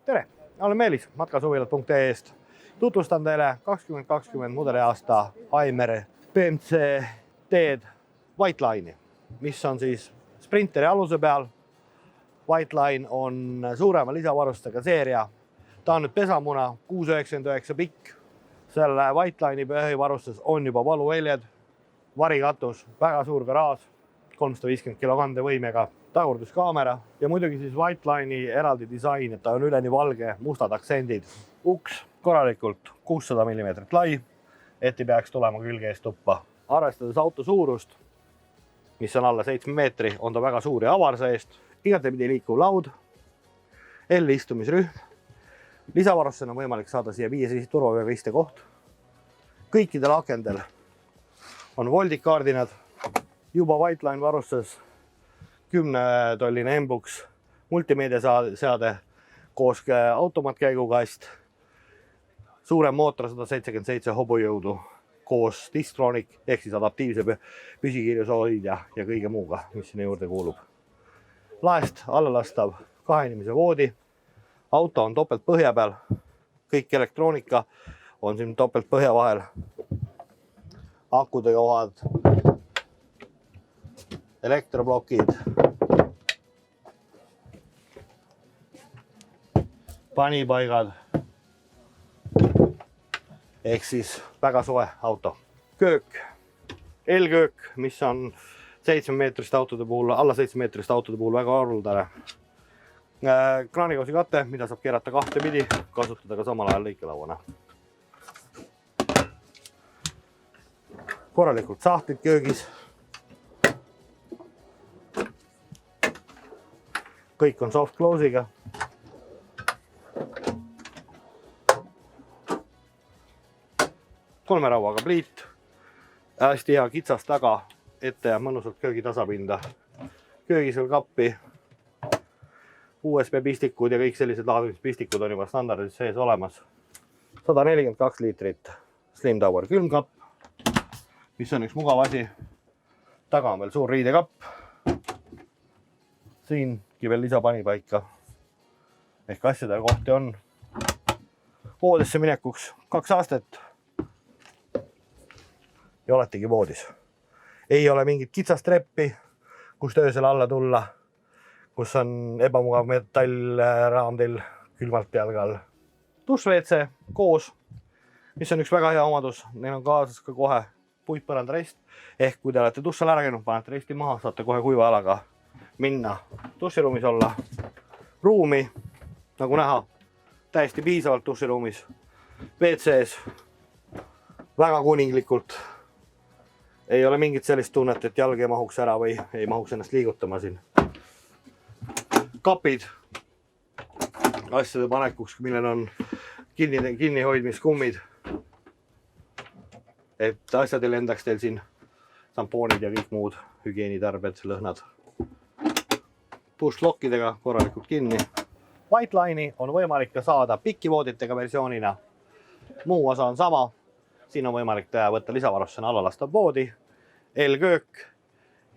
Tere, olen Meelis matkasuvilad.ee-st. Tutvustan teile 2020 mudeliaasta Aimer BMC teed White Line'i, mis on siis Sprinteri aluse peal. White Line on suurema lisavarustega seeria. Ta on nüüd pesamuna 6,99 pikk. Selle White Line'i põhivarustus on juba valuväljed, varikatus, väga suur garaaž, 350 kilo kandevõimega, tagurduskaamera ja muidugi siis White Line'i eraldi disain, et ta on üleni valge, mustad aktsendid. Uks korralikult 600 mm lai, et ei peaks tulema külge eest tuppa. Arvestades auto suurust, mis on alla 7 meetri, on ta väga suur ja avar seest. Igatepidi liikuv laud, L-istumisrühm. Lisavarustusena on võimalik saada siia 5 turvavööga istekoht. Kõikidel akendel on voldikaardinad, juba White Line varustuses 10-tolline M-Box multimeediaseade koos automaatkäigukast, suurem mootor 177 hobujõudu koos Distronic ehk siis adaptiivse püsikiirushoidja ja kõige muuga, mis sinna juurde kuulub. Laest allalastav 2 inimese voodi. Auto on topelt põhja peal. Kõik elektroonika on siin topelt põhja vahel. Akude kohad, elektroblokid, panipaigad ehk siis väga soe auto. Köök, L-köök, mis on 7-meetriste autode puhul, alla 7-meetriste autode puhul väga haruldane. Kraanikausi kate, mida saab keerata kahte pidi, kasutada ka samal ajal lõikelauana. Korralikult sahtlid köögis. Kõik on soft close'iga. Kolme rauaga pliit. Hästi hea kitsas taga, ette ja mõnusalt köögi tasapinda. Köögis veel kappi. USB pistikud ja kõik sellised laadimispistikud on juba standardis sees olemas. 142 liitrit Slim Tower külmkapp, mis on üks mugav asi. Taga on veel suur riidekapp. Siingi veel lisapanipaika. Ehk asjadel kohti on. Voodisse minekuks 2 aastat. Ja oletegi voodis. Ei ole mingit kitsast treppi, kus öösel alla tulla, kus on ebamugav metallraamtil külmalt jalgal. Dušš-WC koos, mis on üks väga hea omadus. Neil on kaasas ka kohe puitpõrandarest. Ehk kui te olete duššal ära käinud, panete resti maha, saate kohe kuiva jalaga minna duširuumis olla. Ruumi, nagu näha, täiesti piisavalt duširuumis. WC-s väga kuninglikult. Ei ole mingit sellist tunnet, et jalg ei mahuks ära või ei mahuks ennast liigutama siin. Kapid asjade panekuks, millel on kinnihoidmiskummid. Et asjad ei lendaks teil siin sampoonid ja kõik muud hügieenitarbed, lõhnad. Push-lockidega korralikult kinni. White Line'i on võimalik ka saada pikivooditega versioonina. Muu osa on sama. Siin on võimalik võtta lisavarustusena allalastav voodi, L-köök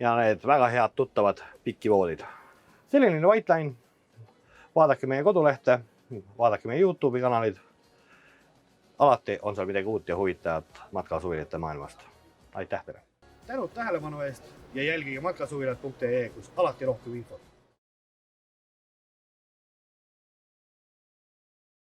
ja need väga head tuttavad pikivoodid. Selline White Line. Vaadake meie kodulehte, vaadake meie YouTube'i kanalid. Alati on seal midagi uut ja huvitavat matkasuvilate maailmast. Aitäh teile! Tänud tähelepanu eest ja jälgige matkasuvilad.ee, kus alati rohkem infot.